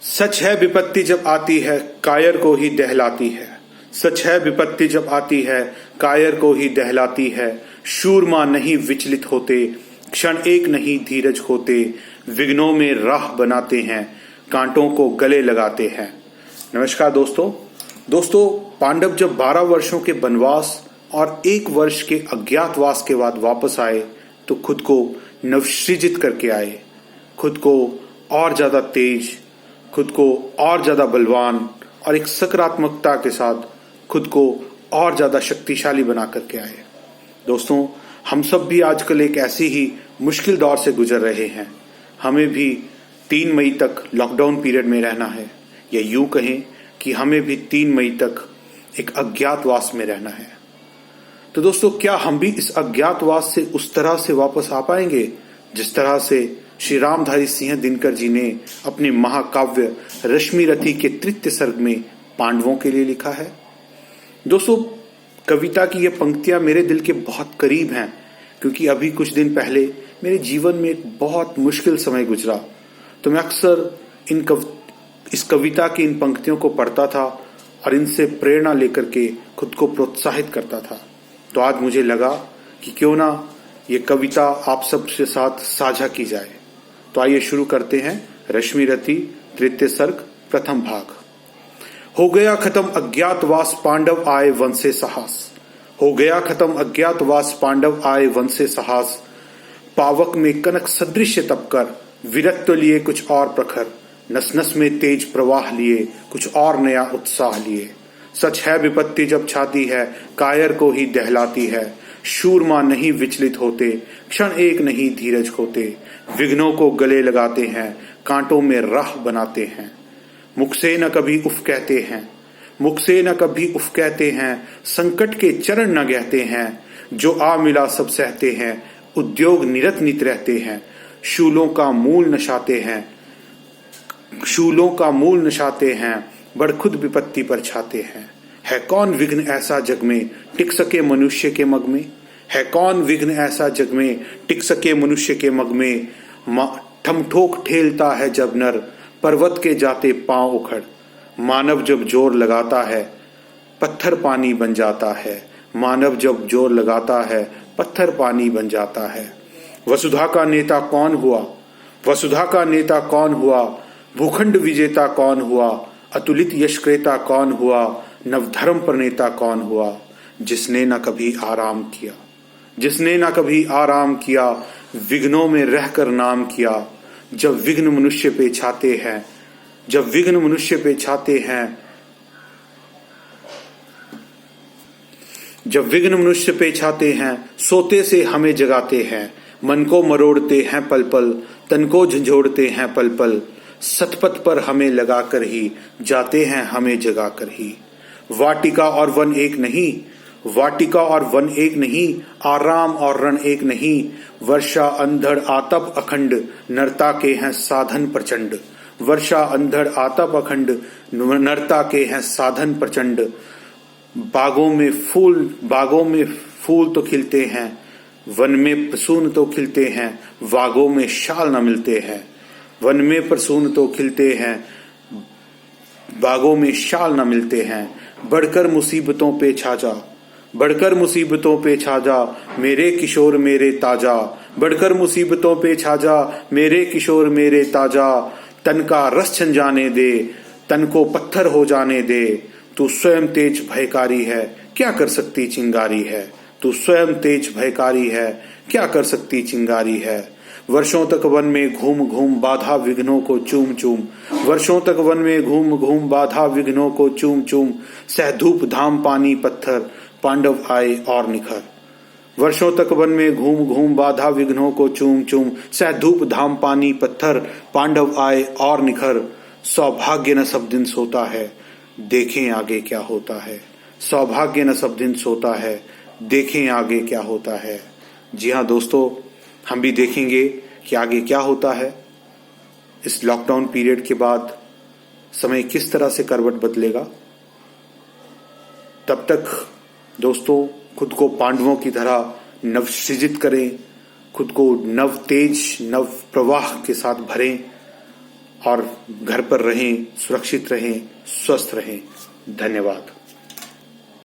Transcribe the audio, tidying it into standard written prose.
सच है विपत्ति जब आती है कायर को ही दहलाती है। सच है विपत्ति जब आती है कायर को ही दहलाती है। शूरमा नहीं विचलित होते, क्षण एक नहीं धीरज खोते। विघ्नों में राह बनाते हैं, कांटों को गले लगाते हैं। नमस्कार दोस्तों, पांडव जब 12 वर्षों के वनवास और 1 वर्ष के अज्ञातवास के बाद वापस आए तो खुद को नवसृजित करके आए, खुद को और ज्यादा तेज, खुद को और ज्यादा बलवान और एक सकारात्मकता के साथ खुद को और ज्यादा शक्तिशाली बना करके आए। दोस्तों, हम सब भी आजकल एक ऐसी ही मुश्किल दौर से गुजर रहे हैं। हमें भी 3 मई तक लॉकडाउन पीरियड में रहना है, या यूं कहें कि हमें भी 3 मई तक एक अज्ञातवास में रहना है। तो दोस्तों, क्या हम भी इस अज्ञातवास से उस तरह से वापस आ पाएंगे जिस तरह से श्री रामधारी सिंह दिनकर जी ने अपने महाकाव्य रश्मिरथी के 3 सर्ग में पांडवों के लिए लिखा है? दोस्तों, कविता की ये पंक्तियां मेरे दिल के बहुत करीब हैं, क्योंकि अभी कुछ दिन पहले मेरे जीवन में एक बहुत मुश्किल समय गुजरा। तो मैं अक्सर इस कविता की इन पंक्तियों को पढ़ता था और इनसे प्रेरणा लेकर के खुद को प्रोत्साहित करता था। तो आज मुझे लगा कि क्यों ना ये कविता आप सबके साथ साझा की जाए। तो आइए शुरू करते हैं रश्मिरथी 3 सर्ग प्रथम भाग। हो गया खत्म अज्ञातवास, पांडव आए वन से साहस। हो गया खत्म अज्ञातवास, पांडव आए वन से साहस। पावक में कनक सदृश तपकर, विरक्त लिए कुछ और प्रखर। नस नस में तेज प्रवाह लिए, कुछ और नया उत्साह लिए। सच है विपत्ति जब छाती है, कायर को ही दहलाती है। शूरमा नहीं विचलित होते, क्षण एक नहीं धीरज खोते। विघ्नों को गले लगाते हैं, कांटों में राह बनाते हैं। मुख से न कभी उफ कहते हैं, मुख से न कभी उफ कहते हैं। संकट के चरण न गहते हैं, जो आ मिला सब सहते हैं। उद्योग निरत नित रहते हैं, शूलों का मूल नशाते हैं। शूलों का मूल नशाते हैं, बड़ खुद विपत्ति पर छाते हैं। है कौन विघ्न ऐसा जग में, टिक सके मनुष्य के मग में? है कौन विघ्न ऐसा जग में, टिक सके मनुष्य के मग में? ठमठोक ठेलता है जब नर, पर्वत के जाते पांव उखड़। मानव जब जोर लगाता है, पत्थर पानी बन जाता है। मानव जब जोर लगाता है, पत्थर पानी बन जाता है। वसुधा का नेता कौन हुआ? वसुधा का नेता कौन हुआ? भूखंड विजेता कौन हुआ? अतुलित यशक्रेता कौन हुआ? नवधर्म प्रणेता कौन हुआ? जिसने न कभी आराम किया, जिसने न कभी आराम किया। विघ्नों में रहकर नाम किया। जब विघ्न मनुष्य पे छाते हैं, जब विघ्न मनुष्य पे छाते हैं, जब विघ्न मनुष्य पे छाते हैं। सोते से हमें जगाते हैं, मन को मरोड़ते हैं पल पल। तन को झंझोड़ते हैं पल पल। सतपथ पर हमें लगाकर ही जाते हैं, हमें जगाकर ही। वाटिका और वन एक नहीं, वाटिका और वन एक नहीं। आराम और रण एक नहीं। वर्षा अंधड़ आतप अखंड, नरता के हैं साधन प्रचंड। वर्षा अंधड़ आतप अखंड, नरता के हैं साधन प्रचंड। बागों में फूल तो खिलते हैं, वन में प्रसून तो खिलते हैं। बागों में शाल न मिलते हैं, वन में प्रसून तो खिलते हैं। बागों में शाल न मिलते हैं। बढ़कर मुसीबतों पे छा जा, बढ़कर मुसीबतों पे छा जा। मेरे किशोर मेरे ताजा, बढ़कर मुसीबतों पे छा जा। मेरे किशोर मेरे ताजा। तन का रस छन जाने दे, तन को पत्थर हो जाने दे। तू स्वयं तेज भयकारी है, क्या कर सकती चिंगारी है। तू स्वयं तेज भयकारी है, क्या कर सकती चिंगारी है। वर्षों तक वन में घूम घूम बाधा विघ्नों को चूम चूम। वर्षों तक वन में घूम घूम बाधा विघ्नों को चूम चूम। सह धूप धाम पानी पत्थर, पांडव आए और निखर। वर्षों तक वन में घूम घूम बाधा विघ्नों को चूम चूम। सह धूप धाम पानी पत्थर, पांडव आए और निखर। सौभाग्य न सब दिन सोता है, देखें आगे क्या होता है। सौभाग्य न सब दिन सोता है, देखें आगे क्या होता है। जी हाँ दोस्तों, हम भी देखेंगे कि आगे क्या होता है। इस लॉकडाउन पीरियड के बाद समय किस तरह से करवट बदलेगा। तब तक दोस्तों, खुद को पांडवों की तरह नवसृजित करें, खुद को नव तेज नव प्रवाह के साथ भरें और घर पर रहें, सुरक्षित रहें, स्वस्थ रहें। धन्यवाद।